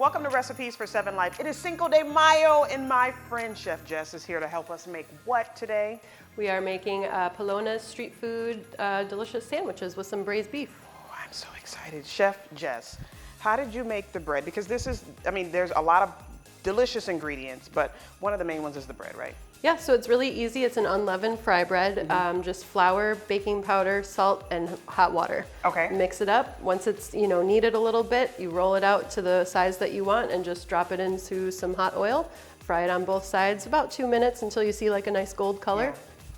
Welcome to Recipes for 7 Life. It is Cinco de Mayo, and my friend Chef Jess is here to help us make what today? We are making Pelona's street food delicious sandwiches with some braised beef. Oh, I'm so excited. Chef Jess, how did you make the bread? Because this is, there's a lot of delicious ingredients, but one of the main ones is the bread, right? Yeah, so it's really easy. It's an unleavened fry bread, just flour, baking powder, salt, and hot water. Okay. Mix it up. Once it's kneaded a little bit, you roll it out to the size that you want and just drop it into some hot oil. Fry it on both sides about 2 minutes until you see like a nice gold color. Yeah.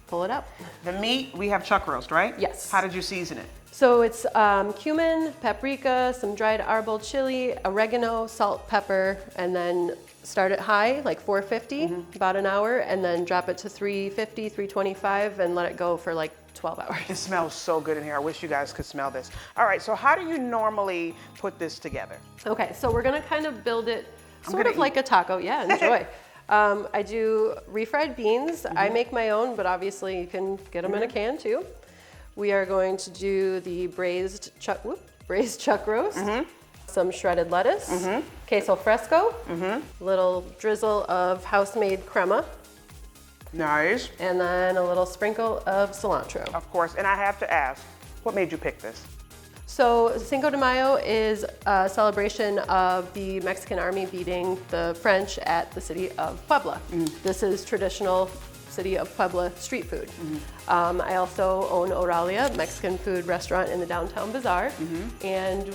Pull it up. The meat, we have chuck roast, right? Yes. How did you season it? So it's cumin, paprika, some dried arbol chili, oregano, salt, pepper, and then start it high, like 450, about an hour, and then drop it to 350, 325, and let it go for like 12 hours. It smells so good in here. I wish you guys could smell this. All right, so how do you normally put this together? Okay, so we're gonna kind of build it sort of like a taco. Yeah, enjoy. I do refried beans. I make my own, but obviously you can get them in a can too. We are going to do the braised chuck roast, some shredded lettuce, queso fresco, little drizzle of house-made crema, Nice. and then a little sprinkle of cilantro. Of course, and I have to ask, what made you pick this? So Cinco de Mayo is a celebration of the Mexican army beating the French at the city of Puebla. This is traditional city of Puebla street food. I also own Oralia, Mexican food restaurant in the downtown bazaar, and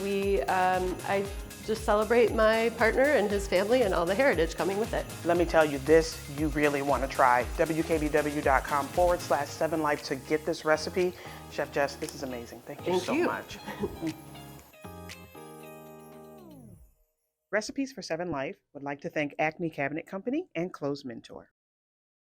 I just celebrate my partner and his family and all the heritage coming with it. Let me tell you this, you really want to try. wkbw.com/7life to get this recipe. Chef Jess, this is amazing. Thank you so much. Recipes for 7 Life would like to thank Acme Cabinet Company and Clothes Mentor.